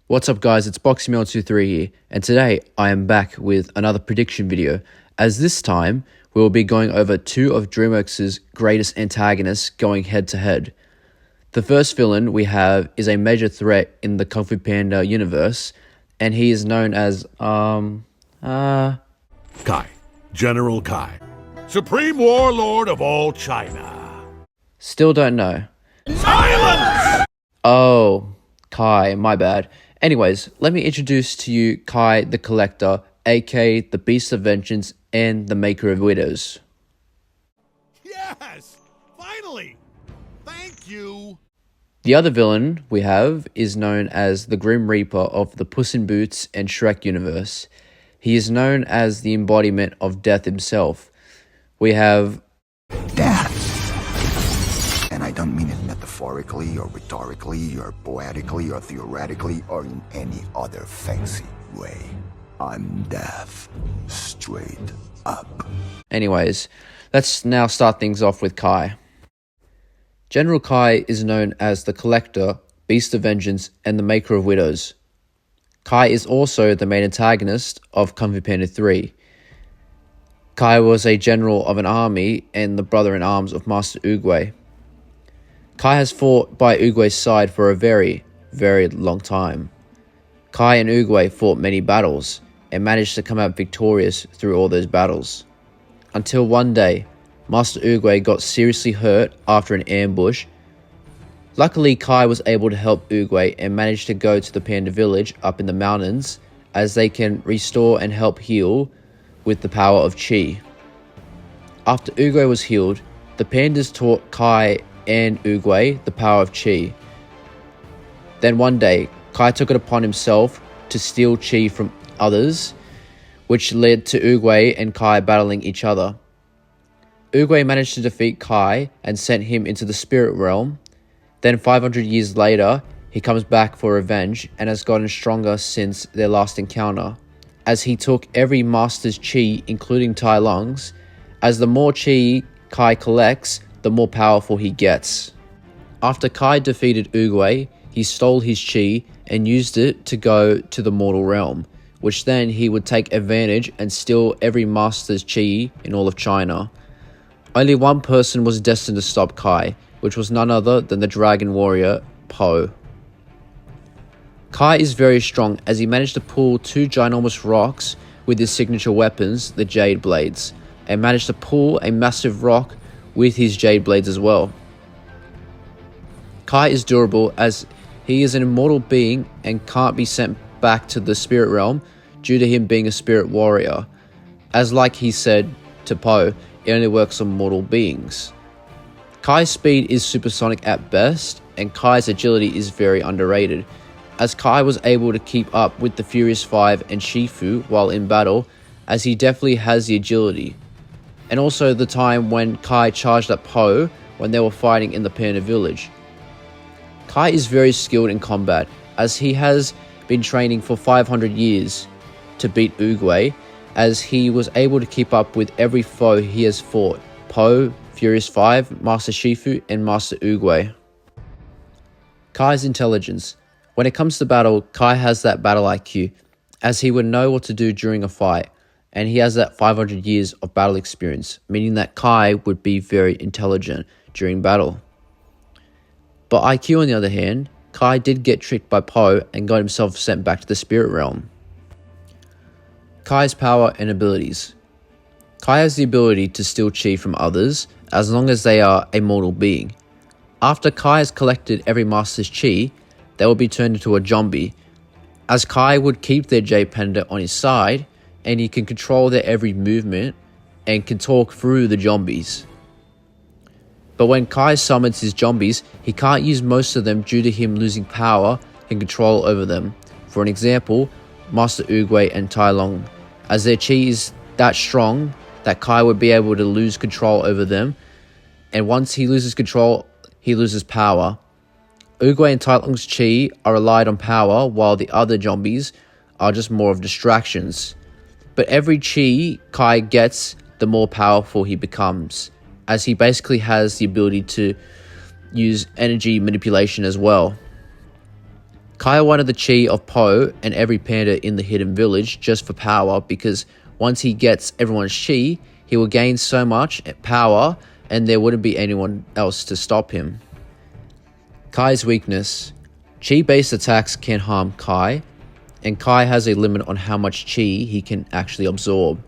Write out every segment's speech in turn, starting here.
What's up guys, it's BoxingMail23 here, and today I am back with another prediction video, as this time we will be going over two of DreamWorks' greatest antagonists going head to head. The first villain we have is a major threat in the Kung Fu Panda universe, and he is known as, Kai. General Kai. Supreme Warlord of all China. Still don't know. Silence! Oh, Kai, my bad. Anyways, let me introduce to you Kai the Collector, aka the Beast of Vengeance and the Maker of Widows. Yes! Finally! Thank you! The other villain we have is known as the Grim Reaper of the Puss in Boots and Shrek universe. He is known as the embodiment of death himself. We have Death. And I don't mean it metaphorically or rhetorically or poetically or theoretically or in any other fancy way. I'm death. Straight up. Anyways, let's now start things off with Kai. General Kai is known as the Collector, Beast of Vengeance, and the Maker of Widows. Kai is also the main antagonist of Kung Fu Panda 3. Kai was a general of an army and the brother-in-arms of Master Oogway. Kai has fought by Oogway's side for a very, very long time. Kai and Oogway fought many battles and managed to come out victorious through all those battles. Until one day, Master Oogway got seriously hurt after an ambush. Luckily, Kai was able to help Oogway and managed to go to the Panda village up in the mountains, as they can restore and help heal with the power of Chi. After Oogway was healed, the Pandas taught Kai and Oogway the power of Chi. Then one day, Kai took it upon himself to steal Chi from others, which led to Oogway and Kai battling each other. Oogway managed to defeat Kai and sent him into the spirit realm. Then 500 years later, he comes back for revenge and has gotten stronger since their last encounter, as he took every master's Chi, including Tai Lung's. As the more Chi Kai collects, the more powerful he gets. After Kai defeated Oogway, he stole his Chi and used it to go to the mortal realm, which then he would take advantage and steal every master's Chi in all of China. Only one person was destined to stop Kai, which was none other than the dragon warrior, Po. Kai is very strong, as he managed to pull two ginormous rocks with his signature weapons, the Jade Blades, and managed to pull a massive rock with his Jade Blades as well. Kai is durable, as he is an immortal being and can't be sent back to the spirit realm due to him being a spirit warrior, as like he said to Po, it only works on mortal beings. Kai's speed is supersonic at best, and Kai's agility is very underrated, as Kai was able to keep up with the Furious Five and Shifu while in battle, as he definitely has the agility. And also the time when Kai charged at Po when they were fighting in the Panda village. Kai is very skilled in combat, as he has been training for 500 years to beat Oogway, as he was able to keep up with every foe he has fought: Po, Furious Five, Master Shifu, and Master Oogway. Kai's intelligence. When it comes to battle, Kai has that battle IQ, as he would know what to do during a fight, and he has that 500 years of battle experience, meaning that Kai would be very intelligent during battle. But IQ, on the other hand, Kai did get tricked by Po and got himself sent back to the spirit realm. Kai's power and abilities. Kai has the ability to steal Chi from others, as long as they are a mortal being. After Kai has collected every master's Chi, they will be turned into a zombie, as Kai would keep their Jade Panda on his side, and he can control their every movement and can talk through the zombies. But when Kai summons his zombies, he can't use most of them due to him losing power and control over them. For an example, Master Oogway and Tai Lung, as their Chi is that strong that Kai would be able to lose control over them, and once he loses control, he loses power. Oogway and Tai Lung's Chi are relied on power, while the other zombies are just more of distractions. But every Chi Kai gets, the more powerful he becomes, as he basically has the ability to use energy manipulation as well. Kai wanted the chi of Po and every panda in the hidden village just for power, because once he gets everyone's chi, he will gain so much power and there wouldn't be anyone else to stop him. Kai's weakness. Chi-based attacks can harm Kai, and Kai has a limit on how much chi he can actually absorb.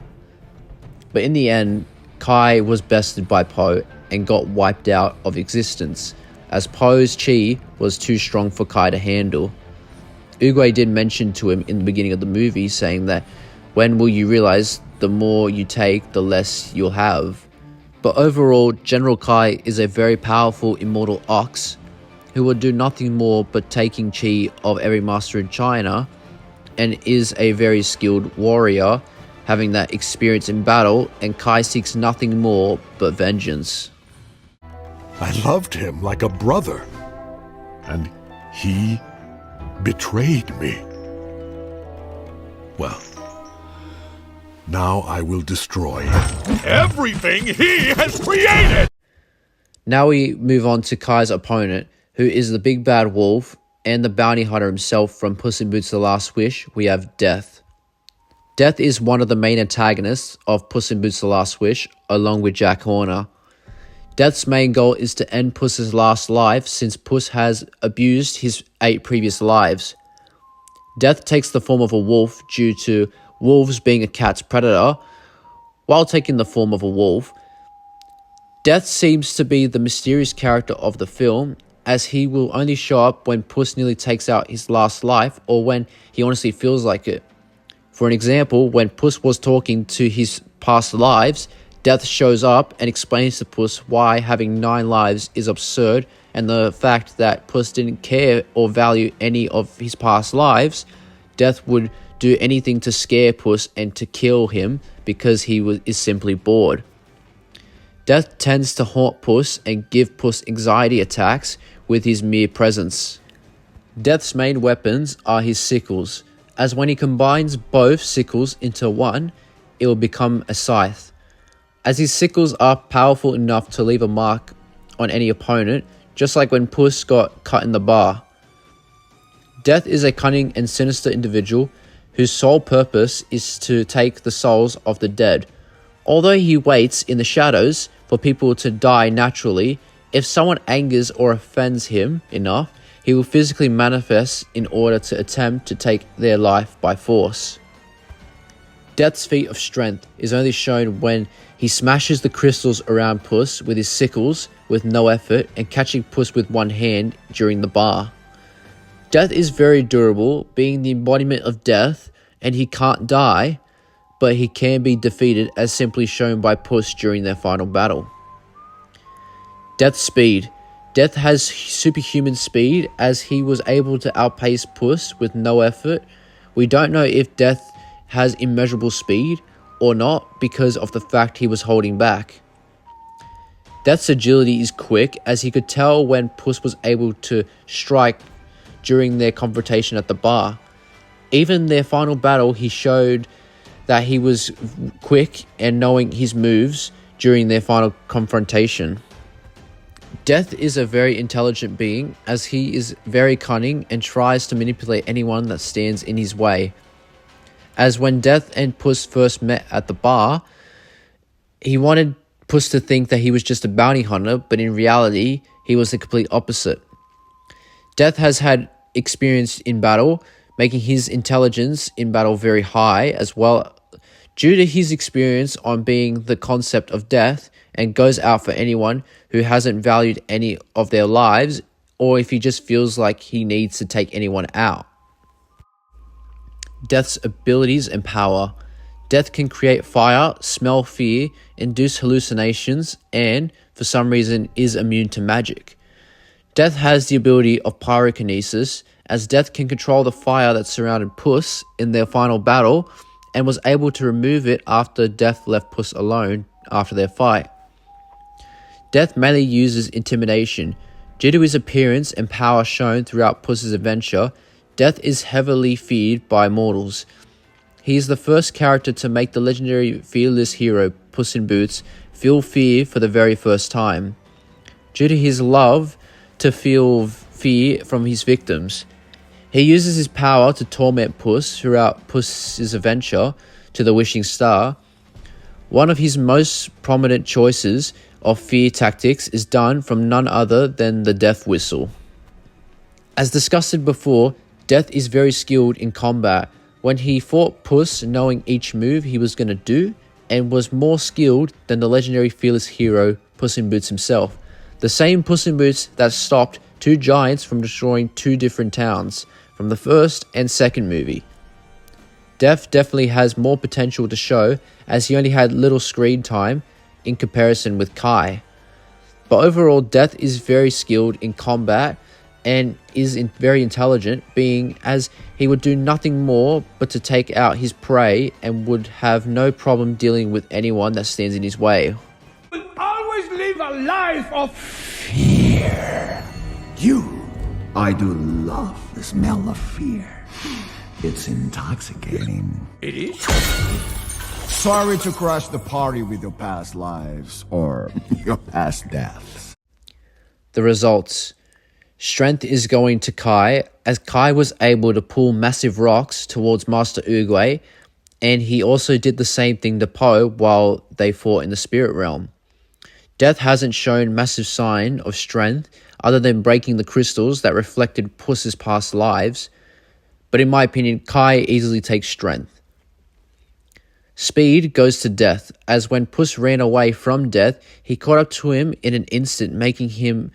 But in the end, Kai was bested by Po and got wiped out of existence, as Po's chi was too strong for Kai to handle. Oogway did mention to him in the beginning of the movie, saying that when will you realize the more you take, the less you'll have. But overall, General Kai is a very powerful immortal ox who will do nothing more but taking chi of every master in China, and is a very skilled warrior, having that experience in battle, and Kai seeks nothing more but vengeance. I loved him like a brother, and he betrayed me. Well, now I will destroy everything he has created! Now we move on to Kai's opponent, who is the big bad wolf and the bounty hunter himself from Puss in Boots: The Last Wish. We have Death. Death is one of the main antagonists of Puss in Boots: The Last Wish, along with Jack Horner. Death's main goal is to end Puss's last life, since Puss has abused his 8 previous lives. Death takes the form of a wolf due to wolves being a cat's predator. While taking the form of a wolf, Death seems to be the mysterious character of the film, as he will only show up when Puss nearly takes out his last life, or when he honestly feels like it. For an example, when Puss was talking to his past lives, Death shows up and explains to Puss why having 9 lives is absurd, and the fact that Puss didn't care or value any of his past lives. Death would do anything to scare Puss and to kill him because he is simply bored. Death tends to haunt Puss and give Puss anxiety attacks with his mere presence. Death's main weapons are his sickles, as when he combines both sickles into one, it will become a scythe. As his sickles are powerful enough to leave a mark on any opponent, just like when Puss got cut in the bar. Death is a cunning and sinister individual whose sole purpose is to take the souls of the dead. Although he waits in the shadows for people to die naturally, if someone angers or offends him enough, he will physically manifest in order to attempt to take their life by force. Death's feat of strength is only shown when he smashes the crystals around Puss with his sickles with no effort, and catching Puss with one hand during the bar. Death is very durable, being the embodiment of death, and he can't die, but he can be defeated, as simply shown by Puss during their final battle. Death's speed. Death has superhuman speed, as he was able to outpace Puss with no effort. We don't know if Death has immeasurable speed or not, because of the fact he was holding back. Death's agility is quick, as he could tell when Puss was able to strike during their confrontation at the bar. Even their final battle, he showed that he was quick and knowing his moves during their final confrontation. Death is a very intelligent being, as he is very cunning and tries to manipulate anyone that stands in his way. As when Death and Puss first met at the bar, he wanted Puss to think that he was just a bounty hunter, but in reality, he was the complete opposite. Death has had experience in battle, making his intelligence in battle very high as well, due to his experience on being the concept of death, and goes out for anyone who hasn't valued any of their lives, or if he just feels like he needs to take anyone out. Death's abilities and power. Death can create fire, smell fear, induce hallucinations, and, for some reason, is immune to magic. Death has the ability of pyrokinesis, as Death can control the fire that surrounded Puss in their final battle, and was able to remove it after Death left Puss alone after their fight. Death mainly uses intimidation. Due to his appearance and power shown throughout Puss's adventure, Death is heavily feared by mortals. He is the first character to make the legendary fearless hero Puss in Boots feel fear for the very first time, due to his love to feel fear from his victims. He uses his power to torment Puss throughout Puss's adventure to the Wishing Star. One of his most prominent choices of fear tactics is done from none other than the death whistle. As discussed before, Death is very skilled in combat. When he fought Puss, knowing each move he was going to do, and was more skilled than the legendary fearless hero Puss in Boots himself. The same Puss in Boots that stopped two giants from destroying two different towns from the first and second movie. Death definitely has more potential to show, as he only had little screen time in comparison with Kai. But overall, Death is very skilled in combat and is very intelligent, being as he would do nothing more but to take out his prey and would have no problem dealing with anyone that stands in his way. Will always live a life of Fear. I do love the smell of fear. It's intoxicating. it is. Sorry to crash the party with your past lives or your past deaths. The results. Strength is going to Kai, as Kai was able to pull massive rocks towards Master Oogway, and he also did the same thing to Po while they fought in the spirit realm. Death hasn't shown massive sign of strength other than breaking the crystals that reflected Puss's past lives, but in my opinion, Kai easily takes strength. Speed goes to Death, as when Puss ran away from Death, he caught up to him in an instant, making him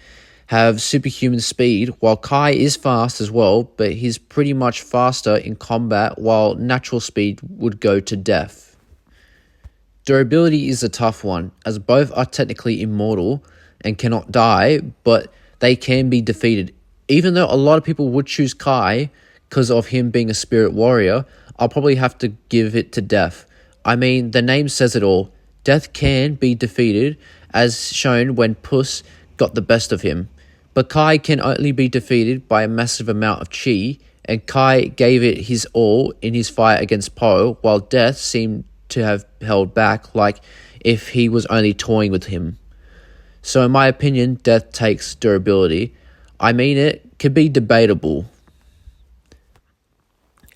have superhuman speed, while Kai is fast as well, but he's pretty much faster in combat, while natural speed would go to Death. Durability is a tough one, as both are technically immortal and cannot die, but they can be defeated. Even though a lot of people would choose Kai because of him being a spirit warrior, I'll probably have to give it to Death. I mean, the name says it all. Death can be defeated, as shown when Puss got the best of him. But Kai can only be defeated by a massive amount of chi, and Kai gave it his all in his fight against Po, while Death seemed to have held back, like if he was only toying with him. So in my opinion, Death takes durability. I mean, it could be debatable.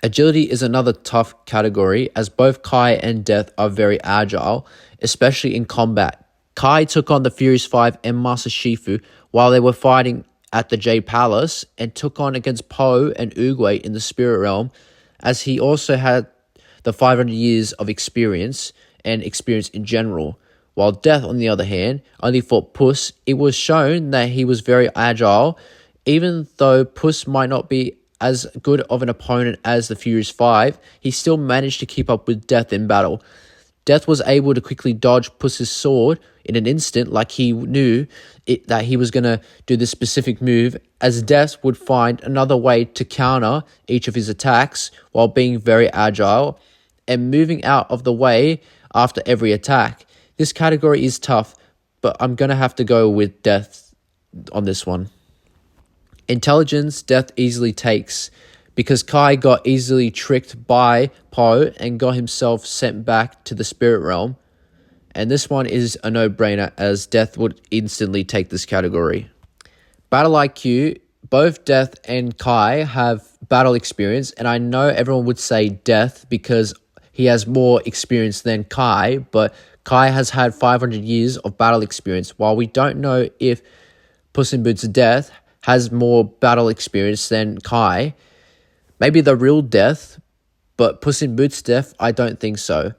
Agility is another tough category, as both Kai and Death are very agile, especially in combat. Kai took on the Furious Five and Master Shifu while they were fighting at the Jade Palace, and took on against Po and Oogway in the Spirit Realm, as he also had the 500 years of experience and experience in general. While Death, on the other hand, only fought Puss, it was shown that he was very agile, even though Puss might not be as good of an opponent as the Furious Five, he still managed to keep up with Death in battle. Death was able to quickly dodge Puss's sword in an instant, like he knew that he was going to do this specific move, as Death would find another way to counter each of his attacks while being very agile and moving out of the way after every attack. This category is tough, but I'm going to have to go with Death on this one. Intelligence, Death easily takes, because Kai got easily tricked by Po and got himself sent back to the spirit realm. And this one is a no-brainer, as Death would instantly take this category. Battle IQ, both Death and Kai have battle experience, and I know everyone would say Death because he has more experience than Kai, but Kai has had 500 years of battle experience, while we don't know if Puss in Boots' Death has more battle experience than Kai. Maybe the real Death, but Puss in Boots' Death, I don't think so.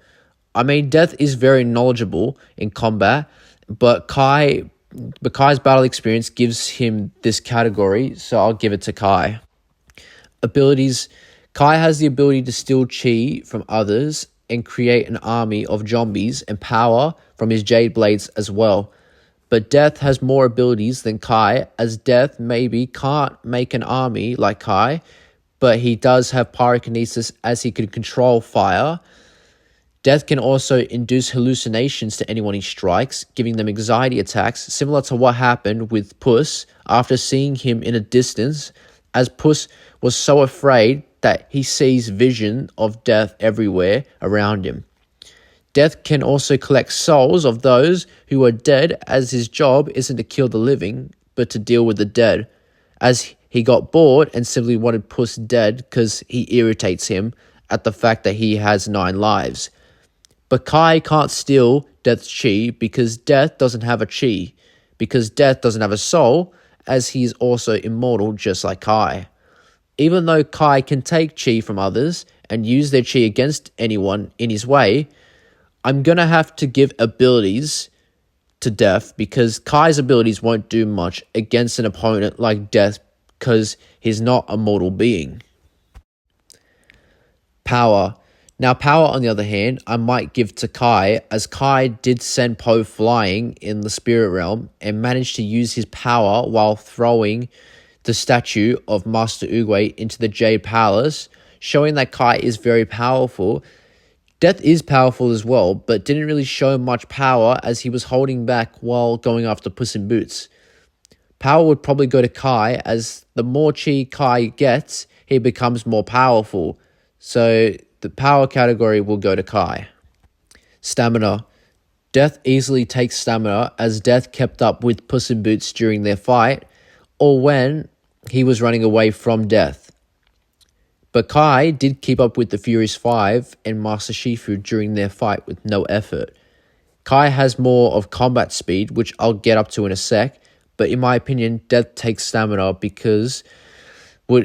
I mean, Death is very knowledgeable in combat, but Kai's battle experience gives him this category, so I'll give it to Kai. Abilities, Kai has the ability to steal chi from others and create an army of zombies and power from his Jade Blades as well. But Death has more abilities than Kai, as Death maybe can't make an army like Kai, but he does have pyrokinesis, as he can control fire. Death can also induce hallucinations to anyone he strikes, giving them anxiety attacks, similar to what happened with Puss after seeing him in a distance, as Puss was so afraid that he sees vision of Death everywhere around him. Death can also collect souls of those who are dead, as his job isn't to kill the living, but to deal with the dead, as He got bored and simply wanted Puss dead because he irritates him at the fact that he has 9 lives. But Kai can't steal Death's chi because Death doesn't have a chi, because Death doesn't have a soul, as he is also immortal just like Kai. Even though Kai can take chi from others and use their chi against anyone in his way, I'm gonna have to give abilities to Death because Kai's abilities won't do much against an opponent like Death because he's not a mortal being. Power. Now, power, on the other hand, I might give to Kai, as Kai did send Po flying in the spirit realm and managed to use his power while throwing the statue of Master Oogway into the Jade Palace, showing that Kai is very powerful. Death is powerful as well, but didn't really show much power as he was holding back while going after Puss in Boots. Power would probably go to Kai, as the more chi Kai gets, he becomes more powerful. So the power category will go to Kai. Stamina. Death easily takes stamina, as Death kept up with Puss in Boots during their fight, or when he was running away from Death. But Kai did keep up with the Furious 5 and Master Shifu during their fight with no effort. Kai has more of combat speed, which I'll get up to in a sec, but in my opinion, Death takes stamina because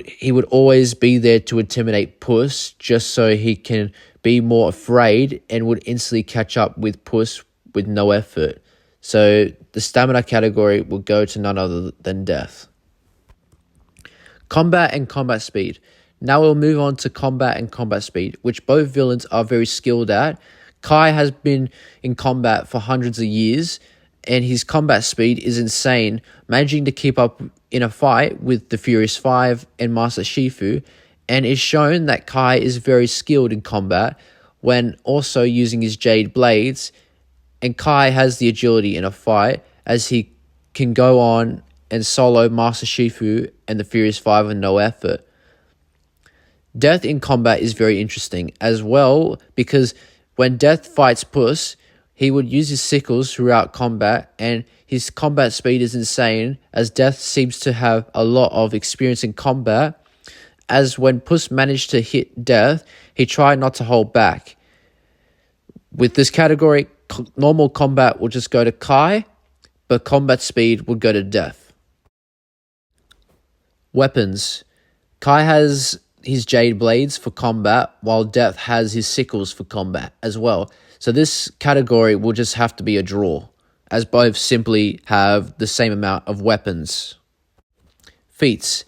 he would always be there to intimidate Puss just so he can be more afraid and would instantly catch up with Puss with no effort. So the stamina category will go to none other than Death. Combat and combat speed. Now we'll move on to combat and combat speed, which both villains are very skilled at. Kai has been in combat for hundreds of years, and his combat speed is insane, managing to keep up in a fight with the Furious 5 and Master Shifu, and is shown that Kai is very skilled in combat when also using his Jade Blades, and Kai has the agility in a fight as he can go on and solo Master Shifu and the Furious 5 with no effort. Death in combat is very interesting as well, because when Death fights Puss, he would use his sickles throughout combat, and his combat speed is insane, as Death seems to have a lot of experience in combat, as when Puss managed to hit Death, he tried not to hold back. With this category, normal combat will just go to Kai, but combat speed would go to Death. Weapons. Kai has his Jade Blades for combat, while Death has his sickles for combat as well. So this category will just have to be a draw, as both simply have the same amount of weapons. Feats.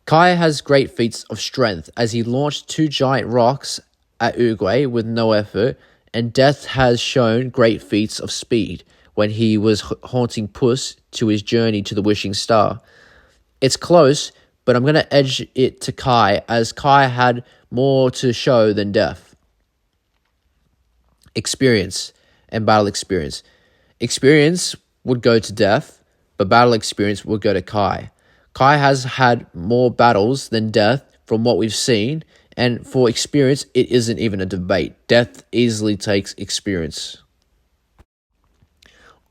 Kai has great feats of strength, as he launched 2 giant rocks at Oogway with no effort, and Death has shown great feats of speed when he was haunting Puss to his journey to the Wishing Star. It's close, but I'm going to edge it to Kai, as Kai had more to show than Death. Experience and battle experience. Experience would go to Death, but battle experience would go to Kai. Kai has had more battles than Death from what we've seen, and for experience, it isn't even a debate. Death easily takes experience.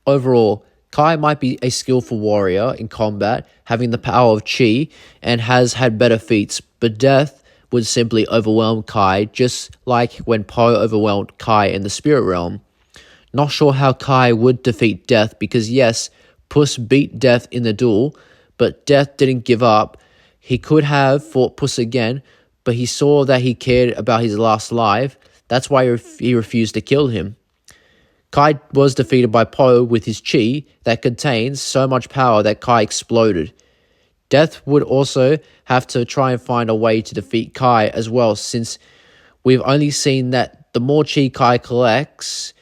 Overall, Kai might be a skillful warrior in combat, having the power of Chi, and has had better feats, but Death would simply overwhelm Kai, just like when Po overwhelmed Kai in the spirit realm. Not sure how Kai would defeat Death, because yes, Puss beat Death in the duel, but Death didn't give up. He could have fought Puss again, but he saw that he cared about his last life. That's why he refused to kill him. Kai was defeated by Po with his chi that contains so much power that Kai exploded. Death would also have to try and find a way to defeat Kai as well, since we've only seen that the more chi Kai collects,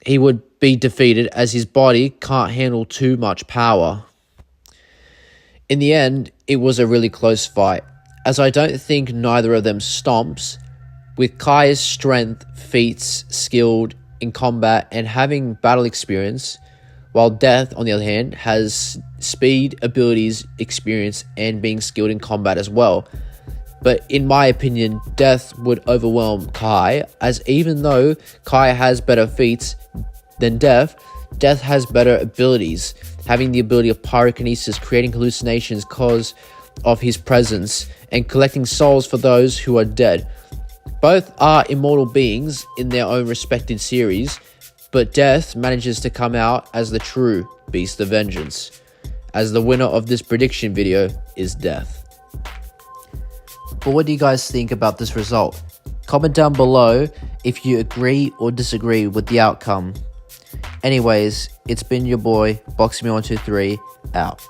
he would be defeated, as his body can't handle too much power. In the end, it was a really close fight, as I don't think neither of them stomps, with Kai's strength, feats, skilled in combat, and having battle experience, while Death, on the other hand, has speed, abilities, experience, and being skilled in combat as well. But in my opinion, Death would overwhelm Kai, as even though Kai has better feats than Death has better abilities, having the ability of pyrokinesis, creating hallucinations, cause of his presence and collecting souls for those who are dead. Both are immortal beings in their own respected series, but Death manages to come out as the true Beast of Vengeance, as the winner of this prediction video is Death. But what do you guys think about this result? Comment down below if you agree or disagree with the outcome. Anyways, it's been your boy, BoxingMe123, out.